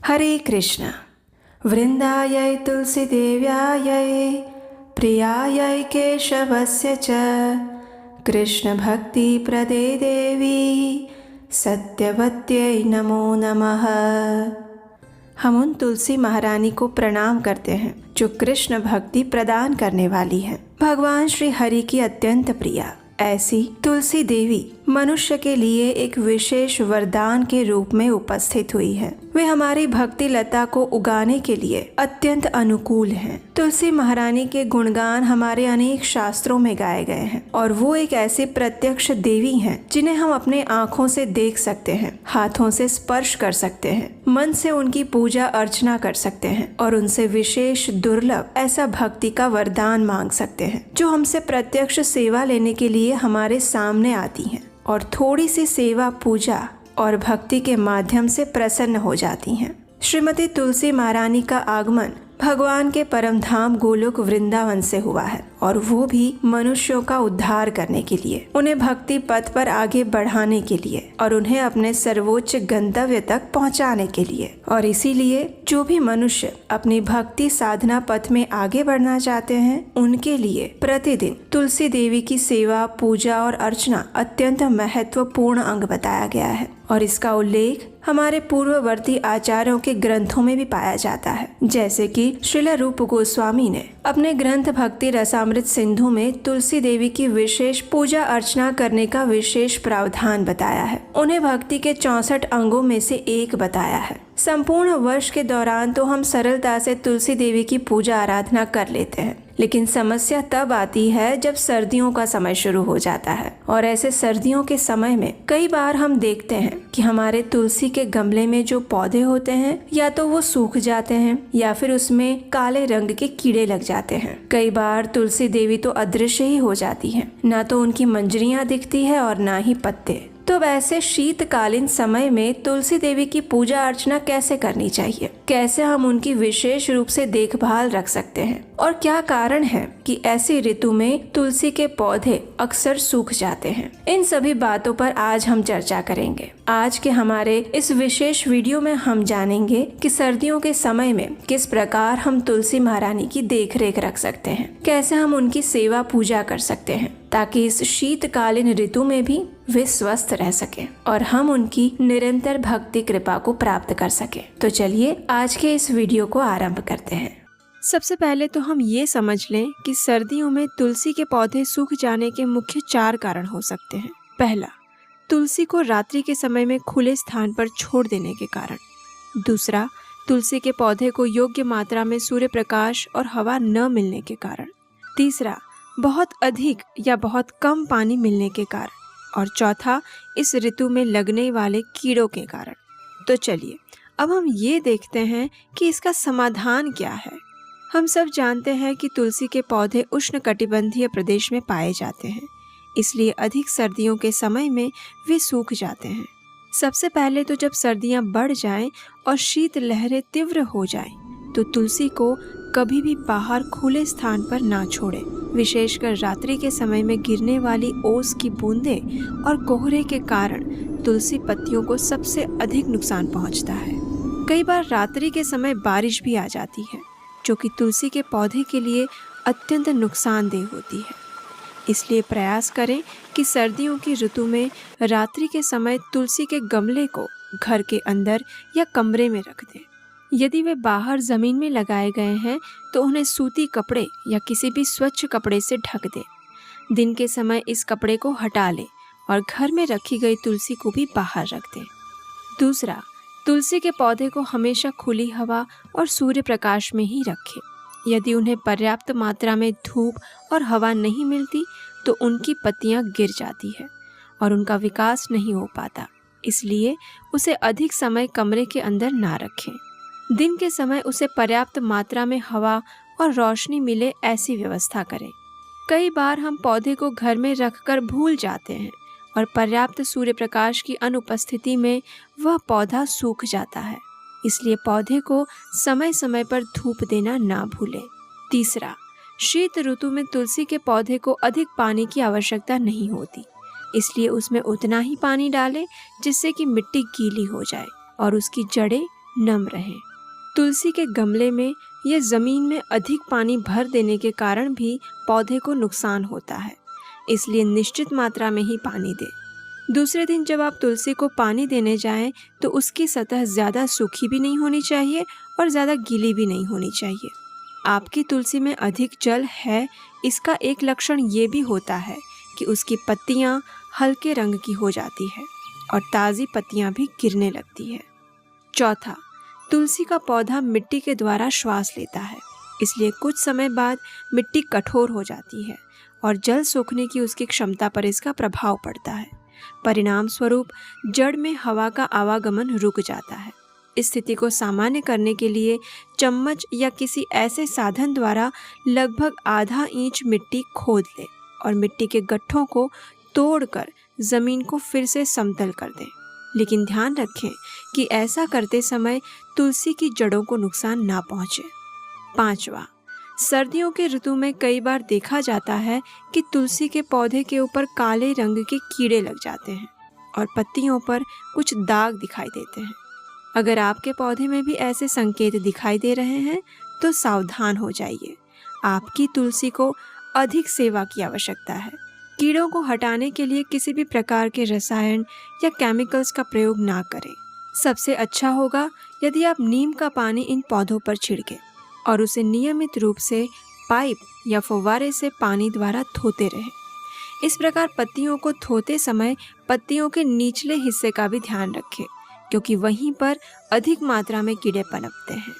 हरे कृष्ण। वृंदायै तुलसीदेव्यायै प्रियायै केशवस्य च कृष्णभक्तिप्रदे देवी सत्यवत्यै नमो नमः। हम उन तुलसी महारानी को प्रणाम करते हैं जो कृष्ण भक्ति प्रदान करने वाली हैं। भगवान श्री हरि की अत्यंत प्रिया ऐसी तुलसी देवी मनुष्य के लिए एक विशेष वरदान के रूप में उपस्थित हुई है। वे हमारी भक्ति लता को उगाने के लिए अत्यंत अनुकूल हैं। तुलसी महारानी के गुणगान हमारे अनेक शास्त्रों में गाए गए हैं और वो एक ऐसी प्रत्यक्ष देवी हैं जिन्हें हम अपने आँखों से देख सकते हैं, हाथों से स्पर्श कर सकते हैं, मन से उनकी पूजा अर्चना कर सकते हैं और उनसे विशेष दुर्लभ ऐसा भक्ति का वरदान मांग सकते हैं जो हमसे प्रत्यक्ष सेवा लेने के लिए हमारे सामने आती हैं और थोड़ी सी सेवा, पूजा और भक्ति के माध्यम से प्रसन्न हो जाती हैं। श्रीमती तुलसी महारानी का आगमन भगवान के परम धाम गोलोक वृंदावन से हुआ है और वो भी मनुष्यों का उद्धार करने के लिए, उन्हें भक्ति पथ पर आगे बढ़ाने के लिए और उन्हें अपने सर्वोच्च गंतव्य तक पहुंचाने के लिए। और इसीलिए जो भी मनुष्य अपनी भक्ति साधना पथ में आगे बढ़ना चाहते हैं उनके लिए प्रतिदिन तुलसी देवी की सेवा, पूजा और अर्चना अत्यंत महत्वपूर्ण अंग बताया गया है और इसका उल्लेख हमारे पूर्ववर्ती आचार्यों के ग्रंथों में भी पाया जाता है। जैसे कि श्रील रूप गोस्वामी ने अपने ग्रंथ भक्ति रसामृत सिंधु में तुलसी देवी की विशेष पूजा अर्चना करने का विशेष प्रावधान बताया है। उन्हें भक्ति के 64 अंगों में से एक बताया है। संपूर्ण वर्ष के दौरान तो हम सरलता से तुलसी देवी की पूजा आराधना कर लेते हैं, लेकिन समस्या तब आती है जब सर्दियों का समय शुरू हो जाता है और ऐसे सर्दियों के समय में कई बार हम देखते हैं कि हमारे तुलसी के गमले में जो पौधे होते हैं या तो वो सूख जाते हैं या फिर उसमें काले रंग के कीड़े लग जाते हैं। कई बार तुलसी देवी तो अदृश्य ही हो जाती हैं, ना तो उनकी मंजरियां दिखती है और ना ही पत्ते। तो वैसे शीतकालीन समय में तुलसी देवी की पूजा अर्चना कैसे करनी चाहिए, कैसे हम उनकी विशेष रूप से देखभाल रख सकते हैं और क्या कारण है कि ऐसी ऋतु में तुलसी के पौधे अक्सर सूख जाते हैं, इन सभी बातों पर आज हम चर्चा करेंगे। आज के हमारे इस विशेष वीडियो में हम जानेंगे कि सर्दियों के समय में किस प्रकार हम तुलसी महारानी की देखरेख रख सकते हैं, कैसे हम उनकी सेवा पूजा कर सकते हैं ताकि इस शीतकालीन ऋतु में भी वे स्वस्थ रह सके और हम उनकी निरंतर भक्ति कृपा को प्राप्त कर सके। तो चलिए आज के इस वीडियो को आरंभ करते हैं। सबसे पहले तो हम ये समझ लें कि सर्दियों में तुलसी के पौधे सूख जाने के मुख्य 4 कारण हो सकते हैं। पहला, तुलसी को रात्रि के समय में खुले स्थान पर छोड़ देने के कारण। दूसरा, तुलसी के पौधे को योग्य मात्रा में सूर्य प्रकाश और हवा न मिलने के कारण। तीसरा, बहुत अधिक या बहुत कम पानी मिलने के कारण। और चौथा, इस ऋतु में लगने वाले कीड़ों के कारण। तो चलिए अब हम ये देखते हैं कि इसका समाधान क्या है। हम सब जानते हैं कि तुलसी के पौधे उष्णकटिबंधीय प्रदेश में पाए जाते हैं, इसलिए अधिक सर्दियों के समय में वे सूख जाते हैं। सबसे पहले तो जब सर्दियां बढ़ जाएं और शीत लहरें तीव्र हो जाएं, तो तुलसी को कभी भी बाहर खुले स्थान पर ना छोड़े। विशेषकर रात्रि के समय में गिरने वाली ओस की बूंदें और कोहरे के कारण तुलसी पत्तियों को सबसे अधिक नुकसान पहुंचता है। कई बार रात्रि के समय बारिश भी आ जाती है, जो कि तुलसी के पौधे के लिए अत्यंत नुकसानदेह होती है। इसलिए प्रयास करें कि सर्दियों की ऋतु में रात्रि के समय तुलसी के गमले को घर के अंदर या कमरे में रख दें। यदि वे बाहर जमीन में लगाए गए हैं तो उन्हें सूती कपड़े या किसी भी स्वच्छ कपड़े से ढक दें। दिन के समय इस कपड़े को हटा लें और घर में रखी गई तुलसी को भी बाहर रख दें। दूसरा, तुलसी के पौधे को हमेशा खुली हवा और सूर्य प्रकाश में ही रखें। यदि उन्हें पर्याप्त मात्रा में धूप और हवा नहीं मिलती तो उनकी पत्तियां गिर जाती है और उनका विकास नहीं हो पाता। इसलिए उसे अधिक समय कमरे के अंदर ना रखें। दिन के समय उसे पर्याप्त मात्रा में हवा और रोशनी मिले ऐसी व्यवस्था करें। कई बार हम पौधे को घर में रखकर भूल जाते हैं और पर्याप्त सूर्य प्रकाश की अनुपस्थिति में वह पौधा सूख जाता है। इसलिए पौधे को समय समय पर धूप देना ना भूलें। तीसरा, शीत ऋतु में तुलसी के पौधे को अधिक पानी की आवश्यकता नहीं होती, इसलिए उसमें उतना ही पानी डालें जिससे कि मिट्टी गीली हो जाए और उसकी जड़ें नम रहें। तुलसी के गमले में या ज़मीन में अधिक पानी भर देने के कारण भी पौधे को नुकसान होता है, इसलिए निश्चित मात्रा में ही पानी दें। दूसरे दिन जब आप तुलसी को पानी देने जाएं तो उसकी सतह ज़्यादा सूखी भी नहीं होनी चाहिए और ज़्यादा गीली भी नहीं होनी चाहिए। आपकी तुलसी में अधिक जल है, इसका एक लक्षण ये भी होता है कि उसकी पत्तियाँ हल्के रंग की हो जाती है और ताज़ी पत्तियाँ भी गिरने लगती है। चौथा, तुलसी का पौधा मिट्टी के द्वारा श्वास लेता है, इसलिए कुछ समय बाद मिट्टी कठोर हो जाती है और जल सोखने की उसकी क्षमता पर इसका प्रभाव पड़ता है। परिणाम स्वरूप जड़ में हवा का आवागमन रुक जाता है। इस स्थिति को सामान्य करने के लिए चम्मच या किसी ऐसे साधन द्वारा लगभग आधा इंच मिट्टी खोद लें और मिट्टी के गट्ठों को तोड़कर ज़मीन को फिर से समतल कर दें। लेकिन ध्यान रखें कि ऐसा करते समय तुलसी की जड़ों को नुकसान ना पहुंचे। पांचवा, सर्दियों के ऋतु में कई बार देखा जाता है कि तुलसी के पौधे के ऊपर काले रंग के कीड़े लग जाते हैं और पत्तियों पर कुछ दाग दिखाई देते हैं। अगर आपके पौधे में भी ऐसे संकेत दिखाई दे रहे हैं तो सावधान हो जाइए। आपकी तुलसी को अधिक सेवा की आवश्यकता है। कीड़ों को हटाने के लिए किसी भी प्रकार के रसायन या केमिकल्स का प्रयोग ना करें। सबसे अच्छा होगा यदि आप नीम का पानी इन पौधों पर छिड़कें और उसे नियमित रूप से पाइप या फव्वारे से पानी द्वारा धोते रहें। इस प्रकार पत्तियों को धोते समय पत्तियों के निचले हिस्से का भी ध्यान रखें, क्योंकि वहीं पर अधिक मात्रा में कीड़े पनपते हैं।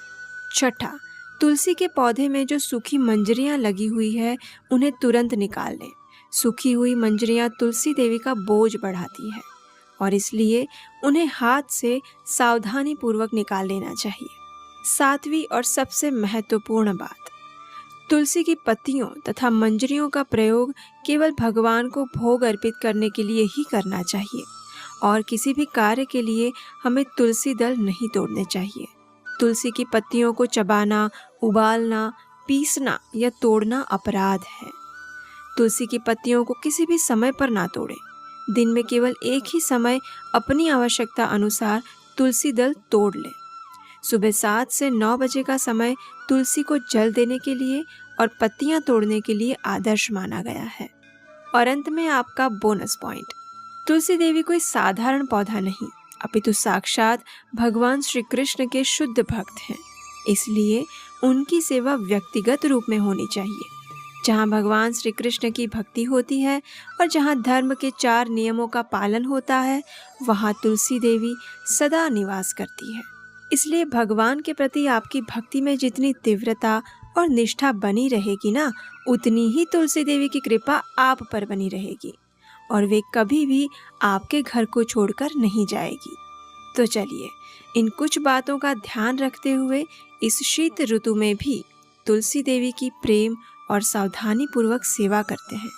छठा, तुलसी के पौधे में जो सूखी मंजरियां लगी हुई है उन्हें तुरंत निकाल लें। सूखी हुई मंजरियां तुलसी देवी का बोझ बढ़ाती है और इसलिए उन्हें हाथ से सावधानी पूर्वक निकाल लेना चाहिए। सातवीं और सबसे महत्वपूर्ण बात, तुलसी की पत्तियों तथा मंजरियों का प्रयोग केवल भगवान को भोग अर्पित करने के लिए ही करना चाहिए और किसी भी कार्य के लिए हमें तुलसी दल नहीं तोड़ने चाहिए। तुलसी की पत्तियों को चबाना, उबालना, पीसना या तोड़ना अपराध है। तुलसी की पत्तियों को किसी भी समय पर ना तोड़ें। दिन में केवल एक ही समय अपनी आवश्यकता अनुसार तुलसी दल तोड़ लें। सुबह 7 से 9 बजे का समय तुलसी को जल देने के लिए और पत्तियां तोड़ने के लिए आदर्श माना गया है। और अंत में आपका बोनस पॉइंट, तुलसी देवी कोई साधारण पौधा नहीं, अपितु साक्षात भगवान श्री कृष्ण के शुद्ध भक्त हैं। इसलिए उनकी सेवा व्यक्तिगत रूप में होनी चाहिए। जहाँ भगवान श्री कृष्ण की भक्ति होती है और जहाँ धर्म के 4 नियमों का पालन होता है, वहाँ तुलसी देवी सदा निवास करती है। इसलिए भगवान के प्रति आपकी भक्ति में जितनी तीव्रता और निष्ठा बनी रहेगी ना, उतनी ही तुलसी देवी की कृपा आप पर बनी रहेगी और वे कभी भी आपके घर को छोड़कर नहीं जाएगी। तो चलिए, इन कुछ बातों का ध्यान रखते हुए इस शीत ऋतु में भी तुलसी देवी की प्रेम और सावधानी पूर्वक सेवा करते हैं।